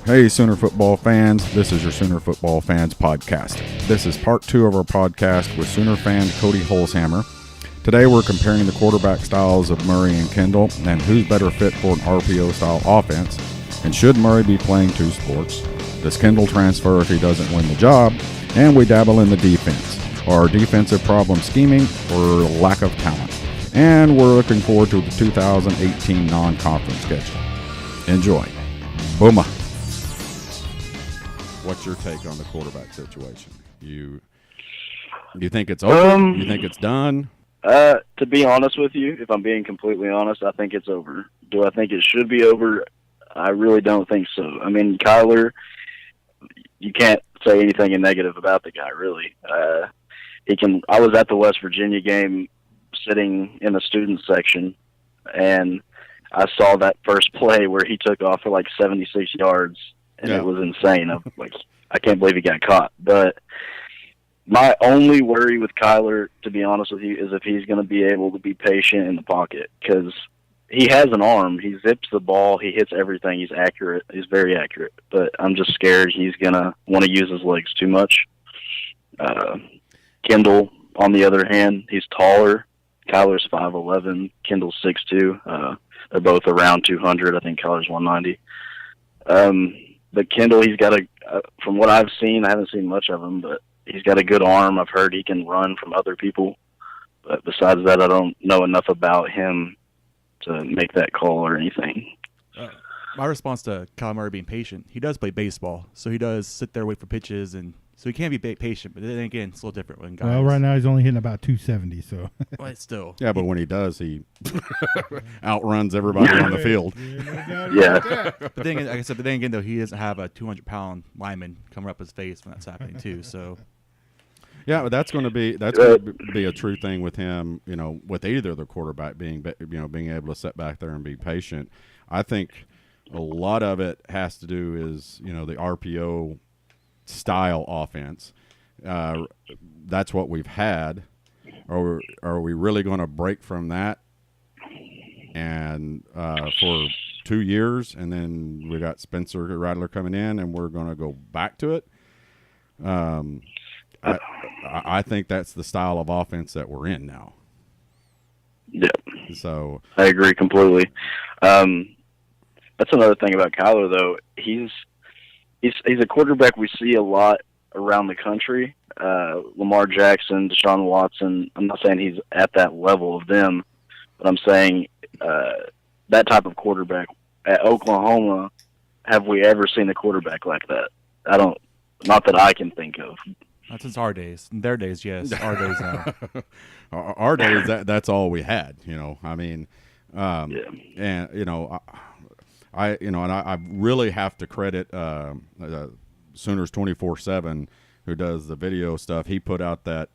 Hey, Sooner football fans. This is your Sooner football fans podcast. This is part 2 of our podcast with Sooner fan Cody Holzhammer. Today we're comparing the quarterback styles of Murray and Kendall and who's better fit for an RPO-style offense. And should Murray be playing 2 sports? Does Kendall transfer if he doesn't win the job? And we dabble in the defense. Are defensive problems scheming or lack of talent? And we're looking forward to the 2018 non-conference schedule. Enjoy. Booma. What's your take on the quarterback situation? You think it's over? You think it's done? To be honest with you, if I'm being completely honest, I think it's over. Do I think it should be over? I really don't think so. I mean, Kyler, you can't say anything negative about the guy, really. I was at the West Virginia game sitting in the student section, and I saw that first play where he took off for like 76 yards. And It was insane. I can't believe he got caught. But my only worry with Kyler, to be honest with you, is if he's going to be able to be patient in the pocket, because he has an arm. He zips the ball. He hits everything. He's accurate. He's very accurate. But I'm just scared he's going to want to use his legs too much. Kendall, on the other hand, he's taller. Kyler's 5'11". Kendall's 6'2". They're both around 200. I think Kyler's 190. But Kendall, he's got from what I've seen, I haven't seen much of him, but he's got a good arm. I've heard he can run from other people. But besides that, I don't know enough about him to make that call or anything. My response to Kyle Murray being patient, he does play baseball, so he does sit there, wait for pitches, and so he can be patient. But then again, it's a little different when guys. Well, right now he's only hitting about 270, so. Well, it's still. Yeah, but when he does, he outruns everybody on the field. Yeah. But then, like I said, but then again, though, he doesn't have a 200-pound lineman coming up his face when that's happening too. So. Yeah, but that's going to be a true thing with him. You know, with either the quarterback being able to sit back there and be patient. I think a lot of it has to do is the RPO style offense. That's what we've had. Are we really going to break from that? And for 2 years, and then we got Spencer Rattler coming in, and we're going to go back to it. I think that's the style of offense that we're in now. Yeah. So I agree completely. That's another thing about Kyler, though. He's a quarterback we see a lot around the country. Lamar Jackson, Deshaun Watson. I'm not saying he's at that level of them, but I'm saying that type of quarterback. At Oklahoma, have we ever seen a quarterback like that? Not that I can think of. Not since our days. In their days, yes. Our days now. Our days, that's all we had. I mean, yeah. And I really have to credit Sooners 24/7, who does the video stuff. He put out that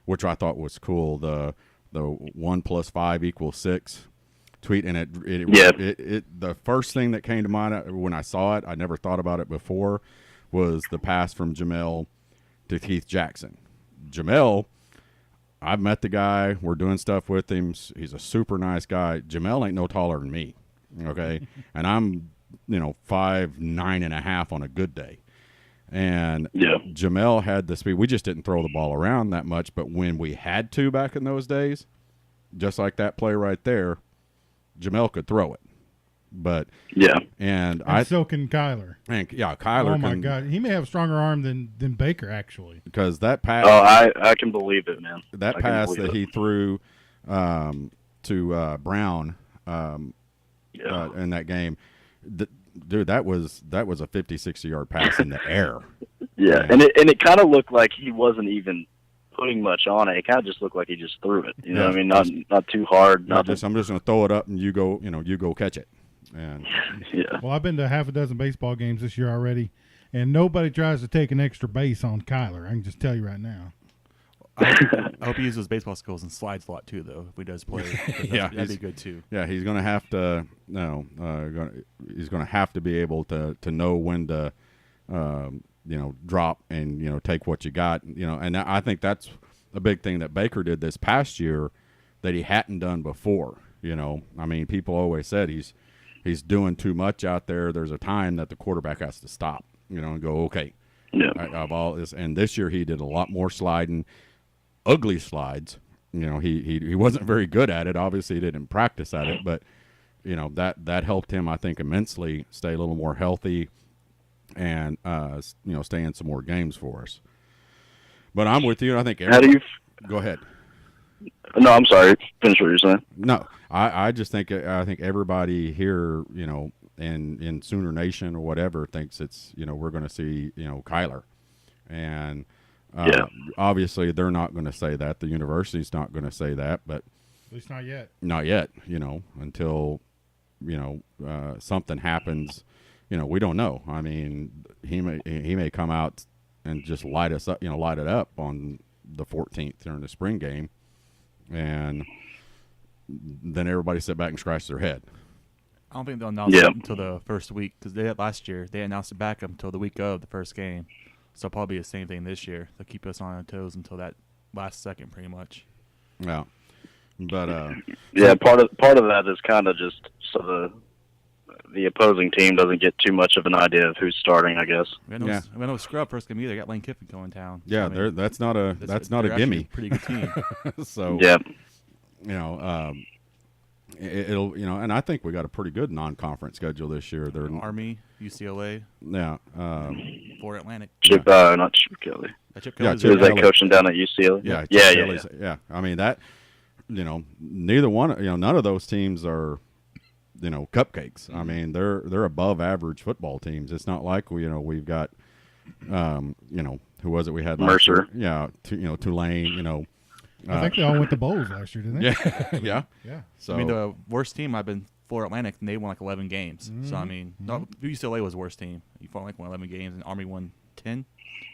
which I thought was cool. The 1 + 5 = 6 tweet, and it the first thing that came to mind when I saw it, I never thought about it before, was the pass from Jamel to Keith Jackson. Jamel, I've met the guy. We're doing stuff with him. He's a super nice guy. Jamel ain't no taller than me, okay? And I'm, 5'9.5" on a good day. And Jamel had the speed. We just didn't throw the ball around that much, but when we had to back in those days, just like that play right there, Jamel could throw it. But and so can Kyler. And Kyler. Oh my God, he may have a stronger arm than Baker actually. Because that pass. Oh, I can believe it, man. That pass that he threw to Brown in that game, dude, that was a 50-60 yard pass in the air. Yeah, and it kind of looked like he wasn't even putting much on it. It kind of just looked like he just threw it. You know what I mean? Not too hard. I'm just going to throw it up and you go catch it. And well, I've been to half a dozen baseball games this year already, and nobody tries to take an extra base on Kyler. I can just tell you right now. I hope he uses his baseball skills and slides a lot too, though. If he does play, that'd be good too. Yeah, he's going to have to. He's going to have to be able to know when to, drop and take what you got. And I think that's a big thing that Baker did this past year that he hadn't done before. I mean, people always said he's he's doing too much out there. There's a time that the quarterback has to stop, and go, okay. Yeah. Of all this, and this year he did a lot more sliding, ugly slides. He wasn't very good at it. Obviously, he didn't practice at it, but that helped him, I think, immensely stay a little more healthy, and stay in some more games for us. But I'm with you. I think. How do you? Go ahead. No, I'm sorry. Finish what you're saying. No, I just think everybody here, in Sooner Nation or whatever, thinks it's we're going to see Kyler, and obviously they're not going to say that. The university's not going to say that, but At least not yet. Not yet. Until something happens. We don't know. I mean, he may come out and just light us up. Light it up on the 14th during the spring game, and then everybody sit back and scratch their head. I don't think they'll announce it until the first week, because last year they announced it back up until the week of the first game. So probably the same thing this year. They'll keep us on our toes until that last second, pretty much. Yeah, but part of that is kind of just so the opposing team doesn't get too much of an idea of who's starting, I guess. We had no scrub first game either. Got Lane Kiffin going town. Yeah, so, that's not a gimme. A pretty good team. So yeah, it'll and I think we got a pretty good non-conference schedule this year. They're Army, UCLA, Florida Atlantic. Not Chip Kelly. Chip Yeah, Kelly's Chip Is that Kelly. coaching down at UCLA? Yeah. I mean that. Neither one. None of those teams are. Cupcakes. I mean, they're above average football teams. It's not like we've got, who was it we had last Mercer. year? Yeah, Tulane. I think they all went to bowls last year, didn't they? Yeah. Yeah. So I mean, the worst team I've been Florida Atlantic, and they won like 11 games. So I mean, UCLA was the worst team. Florida Atlantic won 11 games, and Army won 10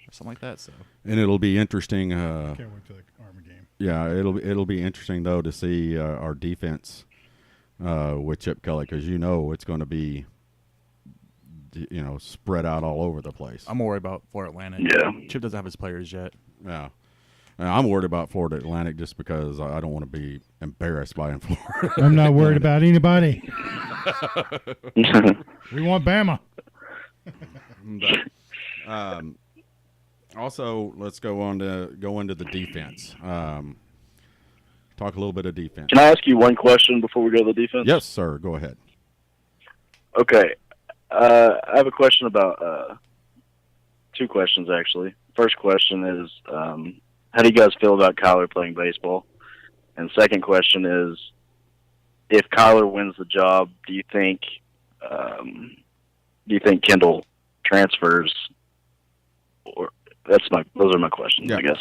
or something like that. So. And it'll be interesting. Can't wait till the Army game. Yeah, it'll be interesting though to see our defense with Chip Kelly, because it's going to be spread out all over the place. I'm worried about Florida Atlantic. Yeah. Chip doesn't have his players yet. Yeah. I'm worried about Florida Atlantic just because I don't want to be embarrassed by in Florida. I'm not worried about anybody. We want Bama. But, also, let's go into the defense. Talk a little bit of defense. Can I ask you one question before we go to the defense? Yes, sir. Go ahead. Okay. I have a question about two questions, actually. First question is, how do you guys feel about Kyler playing baseball? And second question is, if Kyler wins the job, do you think Kendall transfers? Or those are my questions, Yeah. I guess.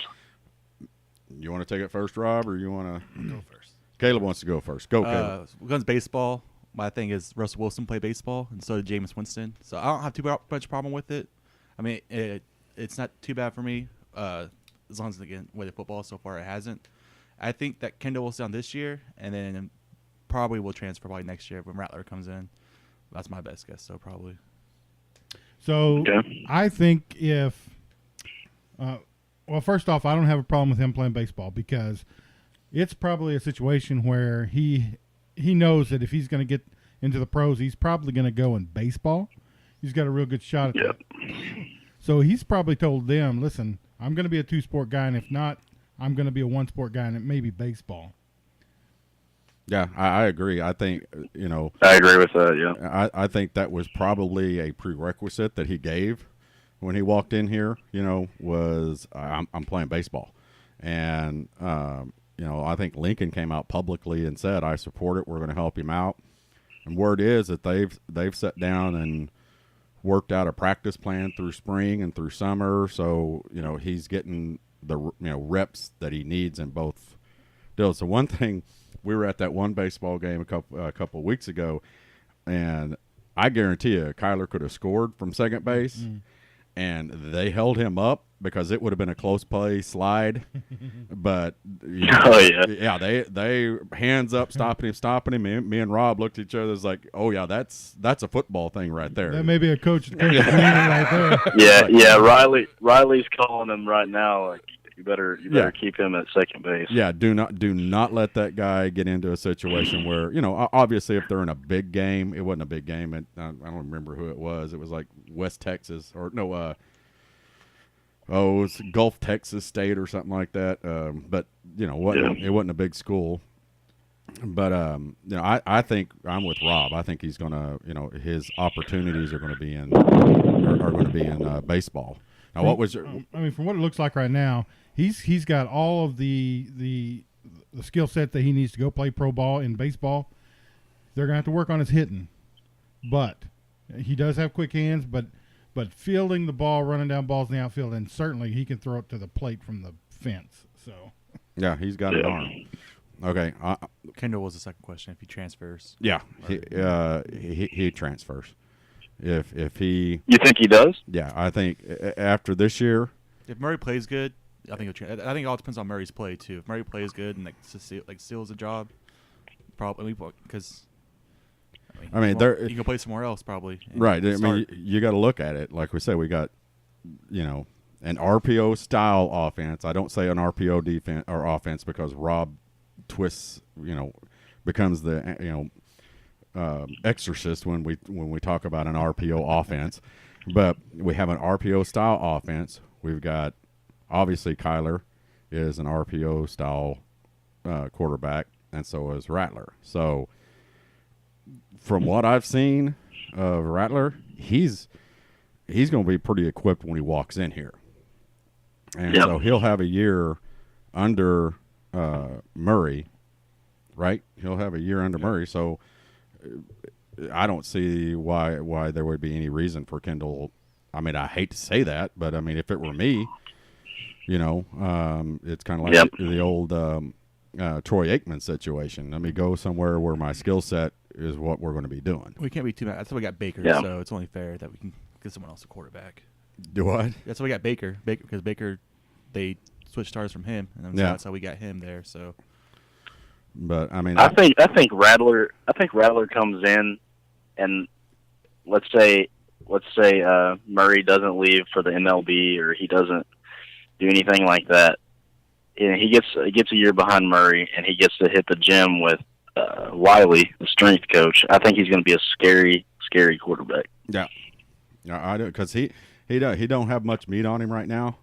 You want to take it first, Rob, or you want to Go first. Caleb wants to go first. Go, Caleb. Guns baseball. My thing is Russell Wilson played baseball, and so did Jameis Winston. So I don't have too much problem with it. I mean, it's not too bad for me, as long as, again, with the football so far it hasn't. I think that Kendall will stay on this year, and then probably will transfer next year when Rattler comes in. That's my best guess, so probably. So Okay. I think if well, first off, I don't have a problem with him playing baseball, because it's probably a situation where he knows that if he's going to get into the pros, he's probably going to go in baseball. He's got a real good shot at that. So he's probably told them, listen, I'm going to be a two-sport guy, and if not, I'm going to be a one-sport guy, and it may be baseball. Yeah, I agree. I think, I agree with that, yeah. I think that was probably a prerequisite that he gave when he walked in here, was I'm playing baseball. And, I think Lincoln came out publicly and said, I support it. We're going to help him out. And word is that they've sat down and worked out a practice plan through spring and through summer. So, he's getting the, reps that he needs in both deals. So one thing, we were at that one baseball game a couple of weeks ago, and I guarantee you Kyler could have scored from second base. And they held him up because it would have been a close play slide, but they hands up, stopping him. Me and Rob looked at each other, was like, oh yeah, that's a football thing right there. That may be a coach right there. Yeah. Riley's calling him right now. Like, You better keep him at second base. Yeah, do not let that guy get into a situation where, obviously if they're in a big game, it wasn't a big game. I don't remember who it was. It was like West Texas or no, it was Gulf Texas State or something like that. But it wasn't a big school. But I think I'm with Rob. I think he's gonna, his opportunities are going to be in baseball. Now, what was your? I mean, from what it looks like right now, he's got all of the skill set that he needs to go play pro ball in baseball. They're gonna have to work on his hitting, but he does have quick hands. But fielding the ball, running down balls in the outfield, and certainly he can throw it to the plate from the fence. So yeah, he's got an arm. Okay. Kendall was the second question. If he transfers, yeah, he transfers. If he, you think he does? Yeah, I think after this year, if Murray plays good, I think I think it all depends on Murray's play too. If Murray plays good and steals a job, probably because. I mean, you can play somewhere else probably. Right. I mean, you got to look at it. Like we say, we got, an RPO style offense. I don't say an RPO defense or offense because Rob twists, becomes the, exorcist when we talk about an RPO offense. But we have an RPO style offense. We've got, obviously, Kyler is an RPO style quarterback, and so is Rattler. So, from what I've seen of Rattler, he's going to be pretty equipped when he walks in here. And so he'll have a year under Murray, right? He'll have a year under Murray. So I don't see why there would be any reason for Kendall. I mean, I hate to say that, but I mean, if it were me, it's kind of like the old Troy Aikman situation. Let me go somewhere where my skill set is what we're going to be doing. We can't be too mad. That's why we got Baker, so it's only fair that we can get someone else a quarterback. Do what? That's why we got Baker. Because Baker, they switched stars from him, and so that's how we got him there. So, but I mean, I think Rattler comes in, and let's say Murray doesn't leave for the MLB or he doesn't do anything like that. And he gets a year behind Murray, and he gets to hit the gym with Wiley, the strength coach. I think he's going to be a scary quarterback. Yeah, I do, because he don't have much meat on him right now,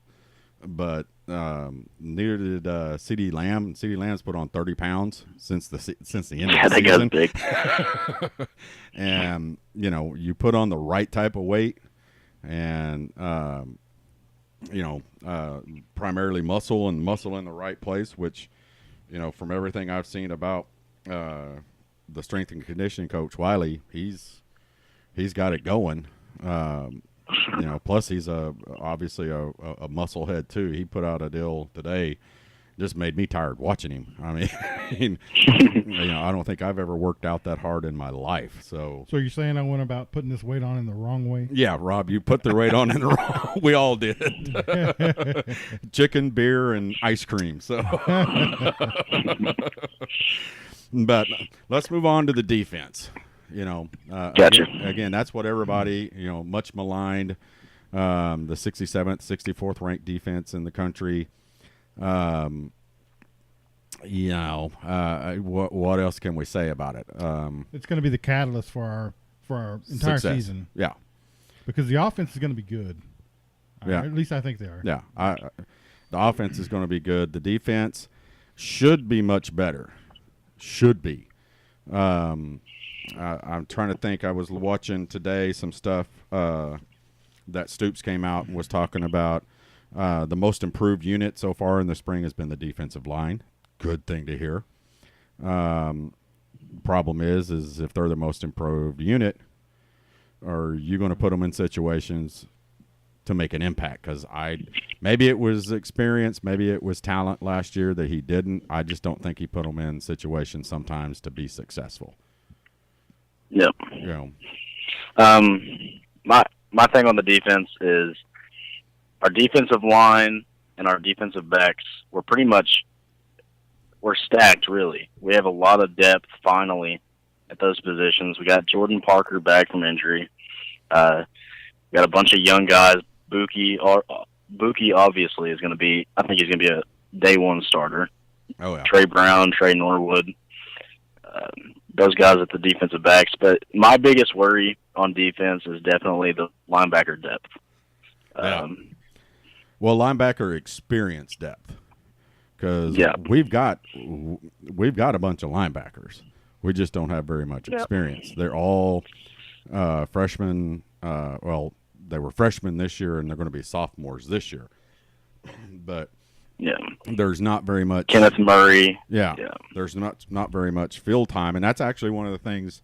but neither did CeeDee Lamb. CeeDee Lamb's put on 30 pounds since the end of the season. Big. And you put on the right type of weight, and primarily muscle in the right place, which, from everything I've seen about the strength and conditioning coach Wiley, he's got it going. Plus he's obviously a muscle head too. He put out a deal today, just made me tired watching him. I mean, I don't think I've ever worked out that hard in my life. So you're saying I went about putting this weight on in the wrong way? Yeah, Rob, you put the weight on in the wrong. We all did. Chicken, beer, and ice cream. So, but let's move on to the defense. Gotcha. Again, that's what everybody, much maligned, the 67th, 64th ranked defense in the country. What else can we say about it? It's going to be the catalyst for our entire season. Yeah, because the offense is going to be good. Yeah, at least I think they are. Yeah, the offense is going to be good. The defense should be much better. Should be. I'm trying to think. I was watching today some stuff that Stoops came out and was talking about. The most improved unit so far in the spring has been the defensive line. Good thing to hear. Problem is if they're the most improved unit, are you going to put them in situations to make an impact? Because maybe it was experience, maybe it was talent last year that he didn't. I just don't think he put them in situations sometimes to be successful. Yep. My thing on the defense is our defensive line and our defensive backs, we're stacked, really. We have a lot of depth, finally, at those positions. We got Jordan Parker back from injury. We got a bunch of young guys. Buki Buki obviously is going to be. I think he's going to be a day one starter. Oh yeah. Trey Brown, Trey Norwood, those guys at the defensive backs. But my biggest worry on defense is definitely the linebacker depth. Yeah. Well, linebacker experience depth, because Yeah. we've got a bunch of linebackers. We just don't have very much experience. They're all freshmen. Well, they were freshmen this year, and they're going to be sophomores this year. But Yeah. there's not very much. Kenneth Murray. Yeah. Yeah. There's not very much field time, and that's actually one of the things,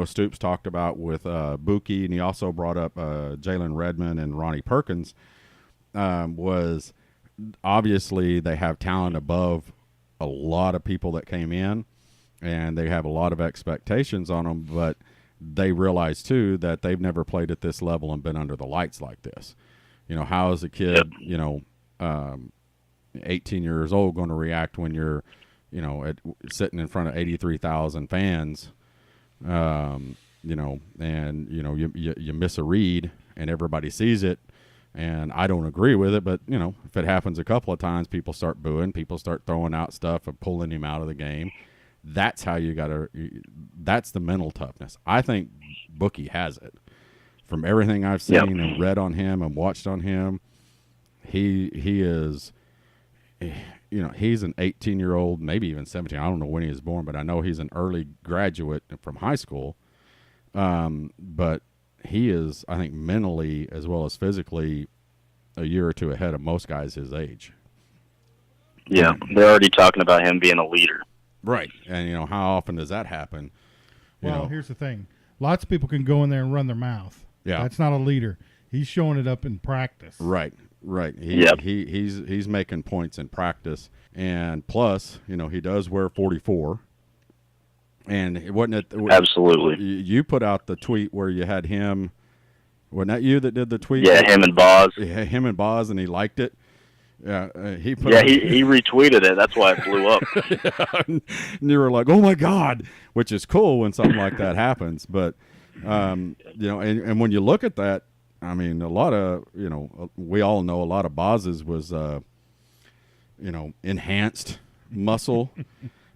Stoops talked about with Buki, and he also brought up Jalen Redmond and Ronnie Perkins. Was obviously they have talent above a lot of people that came in, and they have a lot of expectations on them, but they realize too that they've never played at this level and been under the lights like this. How is a kid, 18 years old going to react when you're, sitting in front of 83,000 fans, and you miss a read and everybody sees it. And I don't agree with it, but, if it happens a couple of times, people start booing, people start throwing out stuff and pulling him out of the game. That's how that's the mental toughness. I think Buki has it. From everything I've seen and read on him and watched on him, he is, he's an 18-year-old, maybe even 17. I don't know when he was born, but I know he's an early graduate from high school. But he is, I think, mentally as well as physically a year or two ahead of most guys his age. Yeah, they're already talking about him being a leader. Right. And, how often does that happen? Well, here's the thing. Lots of people can go in there and run their mouth. Yeah. That's not a leader. He's showing it up in practice. Right. He's making points in practice. And plus, he does wear 44. And wasn't it? Absolutely. You put out the tweet where you had him. Wasn't that you that did the tweet? Yeah, him and Boz. Yeah, him and Boz, and he liked it. Yeah, he retweeted it. That's why it blew up. And you were like, "Oh my God," which is cool when something like that happens. But and when you look at that, I mean, a lot of we all know a lot of Boz's was enhanced muscle.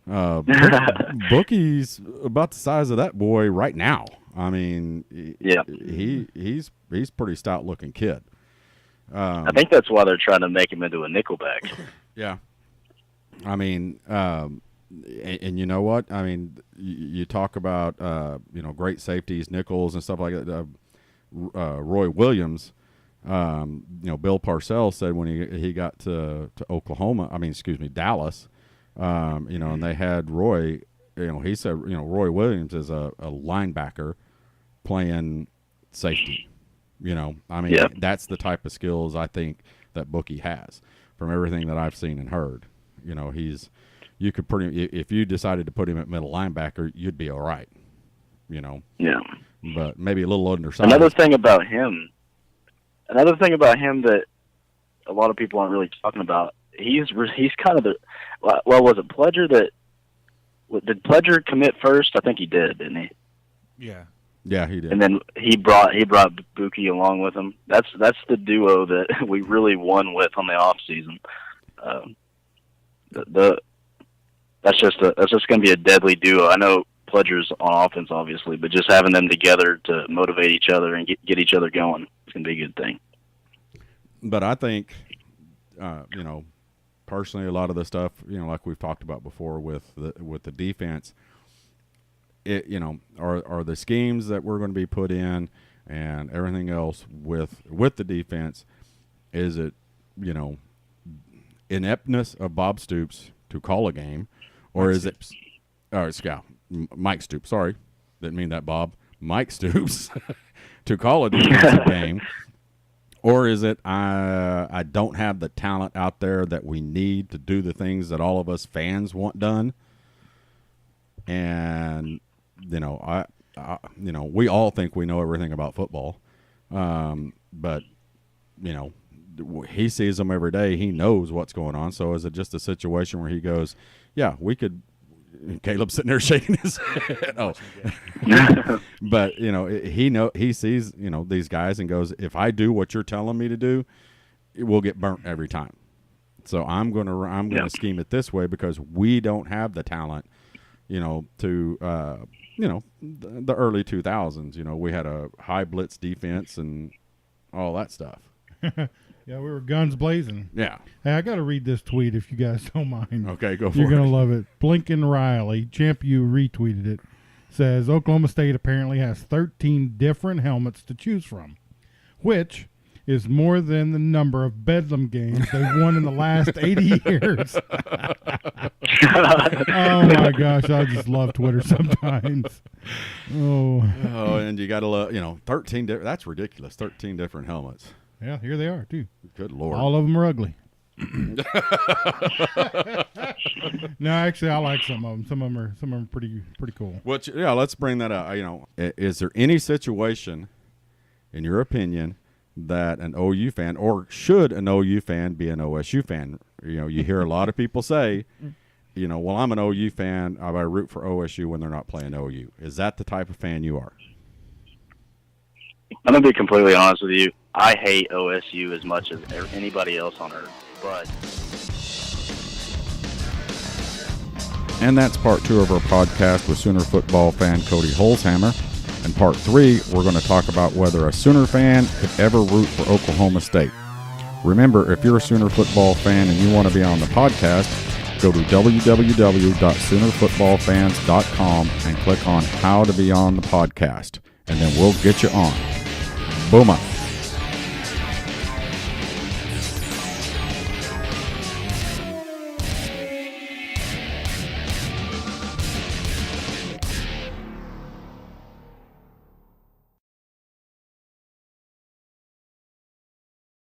Bookie's about the size of that boy right now. I mean, he's pretty stout looking kid. I think that's why they're trying to make him into a nickelback. Yeah, I mean, and you know what? I mean, you talk about great safeties, nickels and stuff like that. Roy Williams, Bill Parcells said when he got to Oklahoma, Dallas. And they had Roy, he said, Roy Williams is a linebacker playing safety. That's the type of skills I think that Buki has from everything that I've seen and heard. You could if you decided to put him at middle linebacker, you'd be all right. Yeah. But maybe a little undersized. Another thing about him that a lot of people aren't really talking about, he's kind of the, well, was it Pledger did Pledger commit first? I think he did, didn't he? Yeah. Yeah, he did. And then he brought Buki along with him. That's the duo that we really won with on the off season. That's just going to be a deadly duo. I know Pledger's on offense, obviously, but just having them together to motivate each other and get each other going is going to be a good thing. But I think, personally, a lot of the stuff, like we've talked about before with the defense, are the schemes that we're going to be put in and everything else with the defense. Is it, ineptness of Bob Stoops to call a game, or is it, Mike Stoops? Sorry, didn't mean that, Bob. Mike Stoops to call a defensive game. Or is it I don't have the talent out there that we need to do the things that all of us fans want done? And we all think we know everything about football, but he sees them every day. He knows what's going on. So is it just a situation where he goes, "Yeah, we could"? Caleb's sitting there shaking his head. Oh, but he sees these guys and goes, "If I do what you're telling me to do, we'll get burnt every time. So I'm gonna scheme it this way because we don't have the talent, to the early 2000s. We had a high blitz defense and all that stuff. Yeah, we were guns blazing. Yeah. Hey, I got to read this tweet if you guys don't mind. Okay, go for You're it. going to love it. Blinken Riley, Champ U retweeted it, says Oklahoma State apparently has 13 different helmets to choose from, which is more than the number of Bedlam games they've won in the last 80 years. Oh, my gosh. I just love Twitter sometimes. Oh, and you got to love, 13 that's ridiculous. 13 different helmets. yeah, here they are, too. Good Lord. All of them are ugly. No, actually, I like some of them. Some of them are pretty cool. Let's bring that up. Is there any situation, in your opinion, that an OU fan, or should an OU fan be an OSU fan? You hear a lot of people say, well, I'm an OU fan. I root for OSU when they're not playing OU. Is that the type of fan you are? I'm going to be completely honest with you. I hate OSU as much as anybody else on earth. But And that's part 2 of our podcast with Sooner football fan Cody Holzhammer. In part 3, we're going to talk about whether a Sooner fan could ever root for Oklahoma State. Remember, if you're a Sooner football fan and you want to be on the podcast, go to www.soonerfootballfans.com and click on How to Be on the Podcast, and then we'll get you on. Booma.